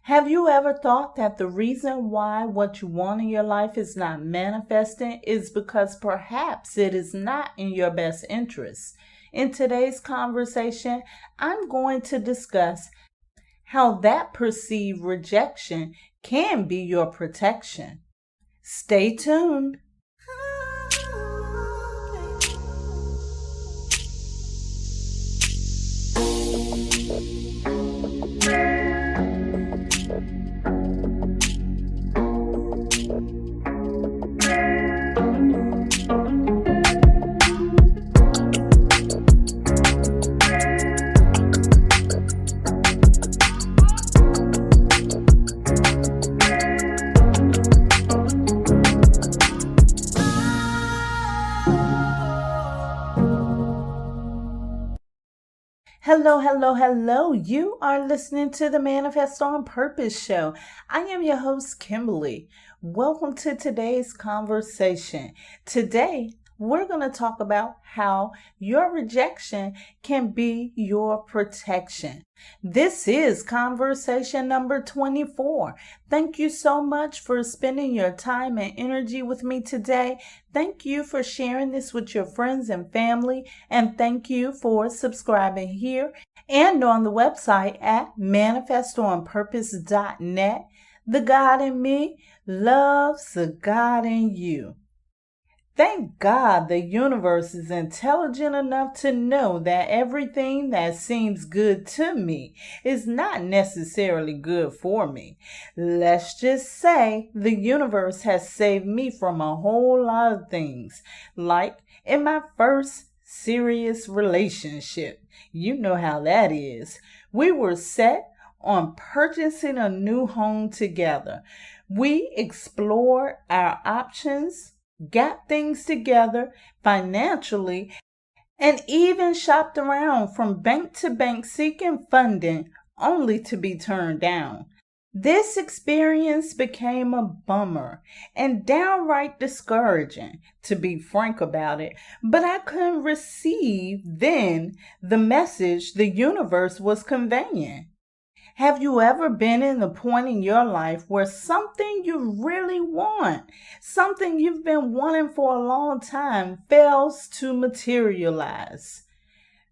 Have you ever thought that the reason why what you want in your life is not manifesting is because perhaps it is not in your best interest? In today's conversation, I'm going to discuss how that perceived rejection can be your protection. Stay tuned. Hello. You are listening to the Manifest on Purpose show. I am your host, Kimberly. Welcome to today's conversation. Today, we're going to talk about how your rejection can be your protection. This is conversation number 24. Thank you so much for spending your time and energy with me today. Thank you for sharing this with your friends and family. And thank you for subscribing here and on the website at manifestonpurpose.net. The God in me loves the God in you. Thank God the universe is intelligent enough to know that everything that seems good to me is not necessarily good for me. Let's just say the universe has saved me from a whole lot of things, like in my first serious relationship. You know how that is. We were set on purchasing a new home together. We explored our options, got things together financially, and even shopped around from bank to bank seeking funding only to be turned down. This experience became a bummer and downright discouraging, to be frank about it, but I couldn't receive then the message the universe was conveying. Have you ever been in the point in your life where something you really want, something you've been wanting for a long time, fails to materialize?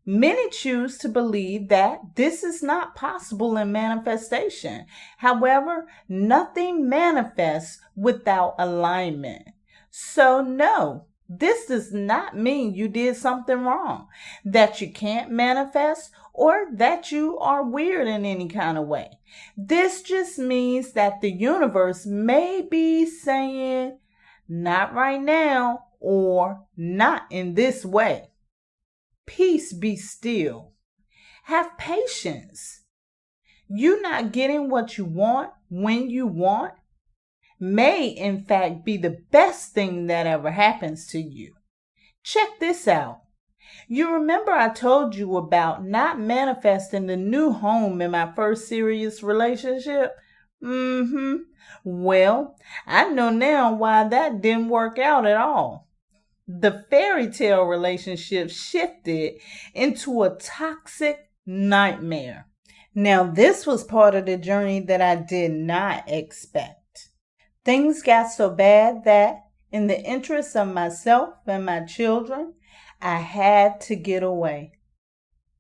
Many choose to believe that this is not possible in manifestation. However, nothing manifests without alignment. So no, this does not mean you did something wrong, that you can't manifest, or that you are weird in any kind of way. This just means that the universe may be saying, not right now, or not in this way. Peace be still. Have patience. You not getting what you want when you want may in fact be the best thing that ever happens to you. Check this out. You remember I told you about not manifesting the new home in my first serious relationship? Well, I know now why that didn't work out at all. The fairy tale relationship shifted into a toxic nightmare. Now, this was part of the journey that I did not expect. Things got so bad that, in the interest of myself and my children, I had to get away.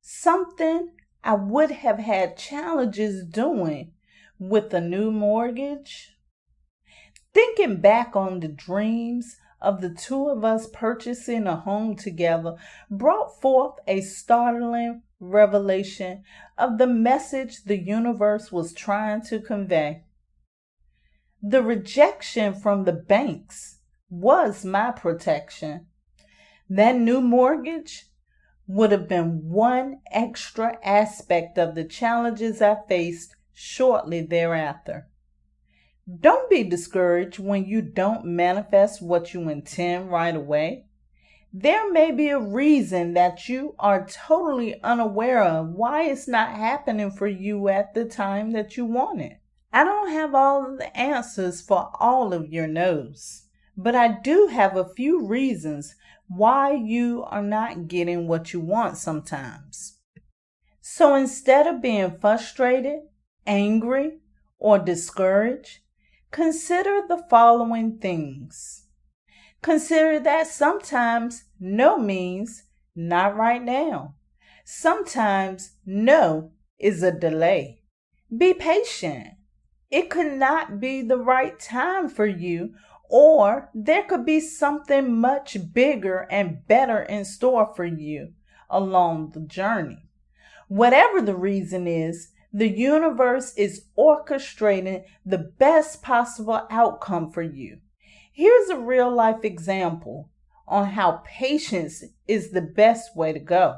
Something I would have had challenges doing with a new mortgage. Thinking back on the dreams of the two of us purchasing a home together brought forth a startling revelation of the message the universe was trying to convey. The rejection from the banks was my protection. That new mortgage would have been one extra aspect of the challenges I faced shortly thereafter. Don't be discouraged when you don't manifest what you intend right away. There may be a reason that you are totally unaware of why it's not happening for you at the time that you want it. I don't have all of the answers for all of your no's, but I do have a few reasons why you are not getting what you want sometimes. So instead of being frustrated, angry, or discouraged, consider the following things. Consider that sometimes no means not right now. Sometimes no is a delay. Be patient. It could not be the right time for you, or there could be something much bigger and better in store for you along the journey. Whatever the reason is, the universe is orchestrating the best possible outcome for you. Here's a real life example on how patience is the best way to go.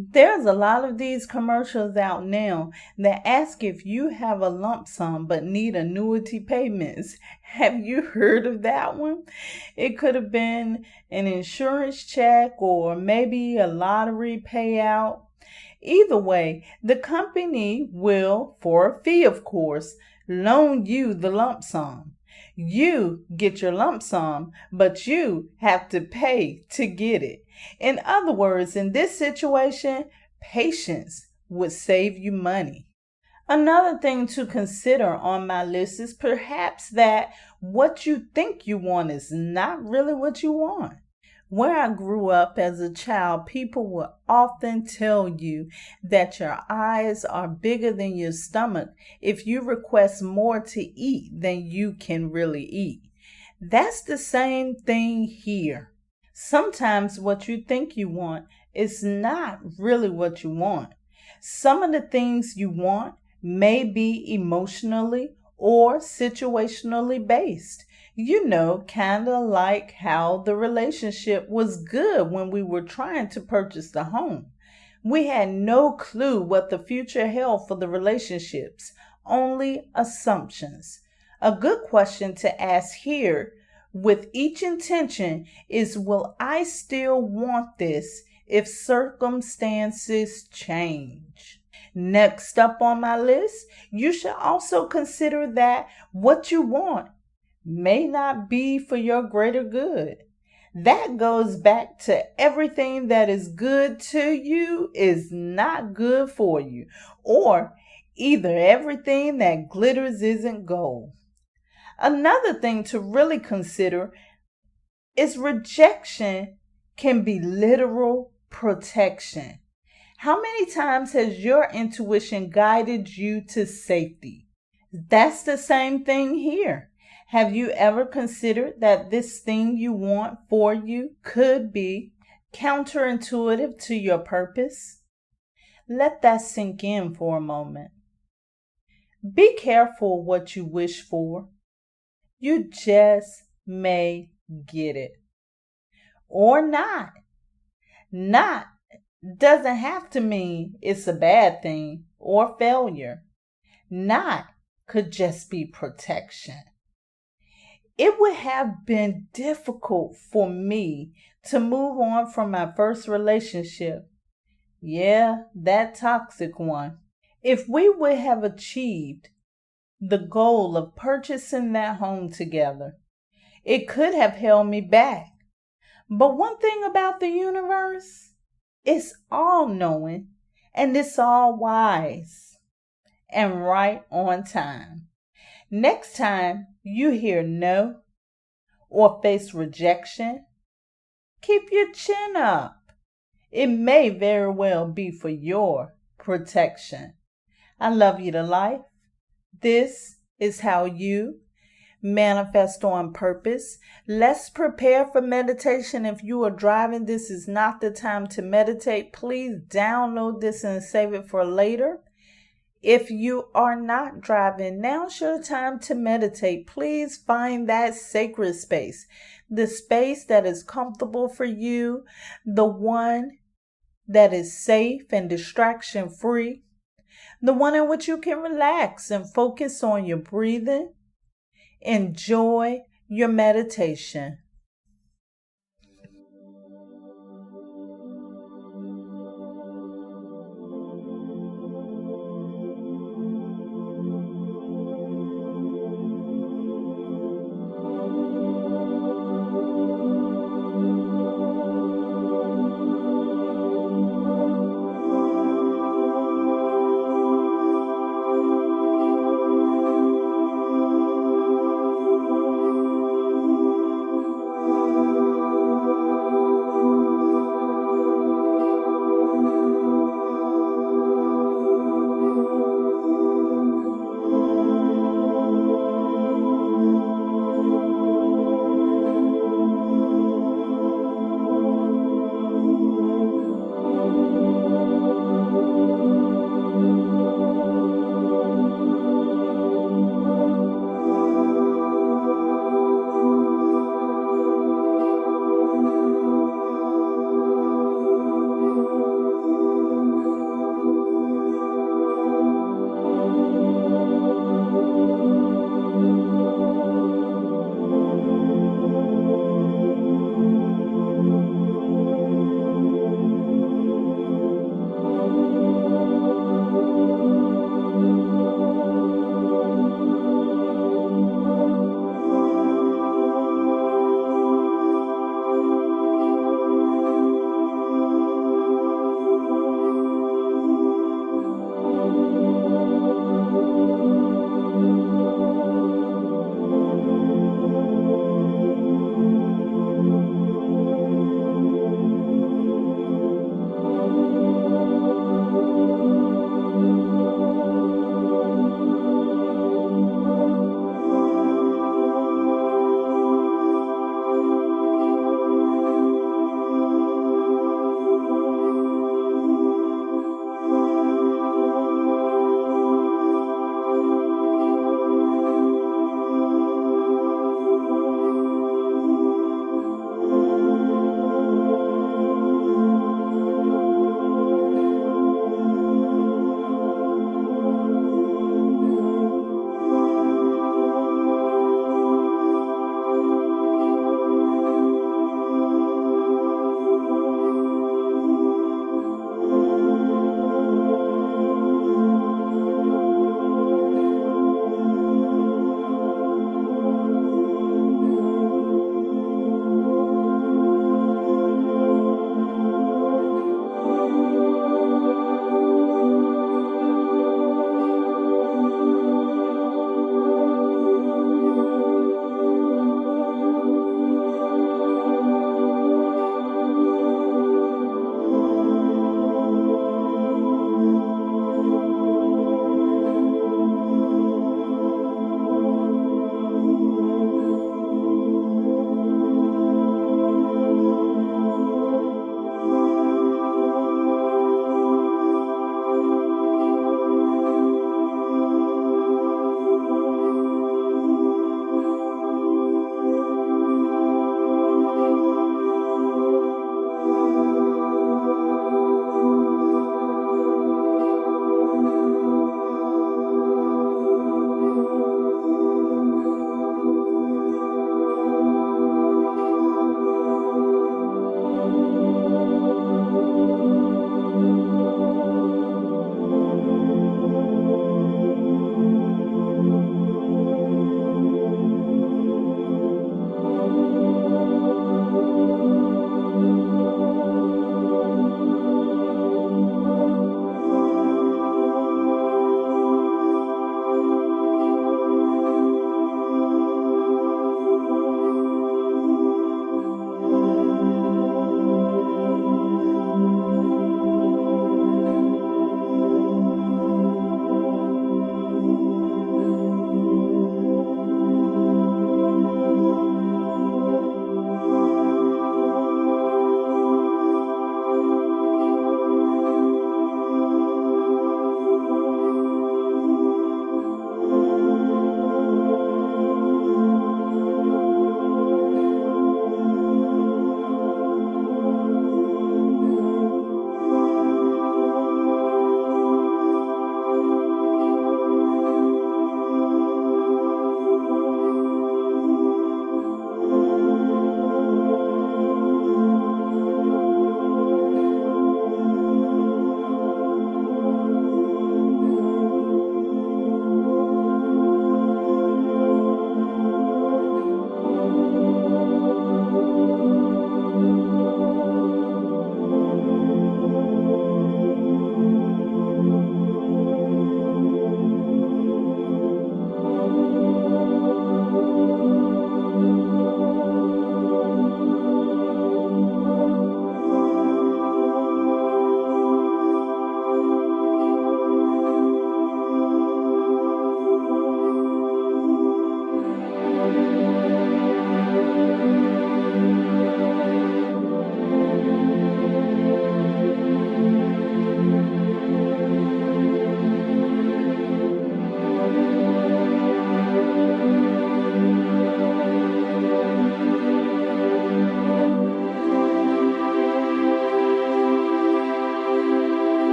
There's a lot of these commercials out now that ask if you have a lump sum but need annuity payments. Have you heard of that one? It could have been an insurance check or maybe a lottery payout. Either way, the company will, for a fee of course, loan you the lump sum. You get your lump sum, but you have to pay to get it. In other words, in this situation, patience would save you money. Another thing to consider on my list is perhaps that what you think you want is not really what you want. Where I grew up as a child, people would often tell you that your eyes are bigger than your stomach if you request more to eat than you can really eat. That's the same thing here. Sometimes what you think you want is not really what you want. Some of the things you want may be emotionally or situationally based. Kind of like how the relationship was good when we were trying to purchase the home. We had no clue what the future held for the relationships, only assumptions. A good question to ask here with each intention is, will I still want this if circumstances change? Next up on my list, you should also consider that what you want may not be for your greater good. That goes back to everything that is good to you is not good for you, or either everything that glitters isn't gold. Another thing to really consider is rejection can be literal protection. How many times has your intuition guided you to safety? That's the same thing here. Have you ever considered that this thing you want for you could be counterintuitive to your purpose? Let that sink in for a moment. Be careful what you wish for. You just may get it. Or not. Not doesn't have to mean it's a bad thing or failure. Not could just be protection. It would have been difficult for me to move on from my first relationship. Yeah, that toxic one. If we would have achieved the goal of purchasing that home together, it could have held me back. But one thing about the universe, it's all-knowing and it's all-wise and right on time. Next time you hear no or face rejection, keep your chin up. It may very well be for your protection. I love you to life. This is how you manifest on purpose. Let's prepare for meditation. If you are driving, this is not the time to meditate. Please download this and save it for later. If you are not driving, now's your time to meditate. Please find that sacred space, the space that is comfortable for you, the one that is safe and distraction free, the one in which you can relax and focus on your breathing. Enjoy your meditation.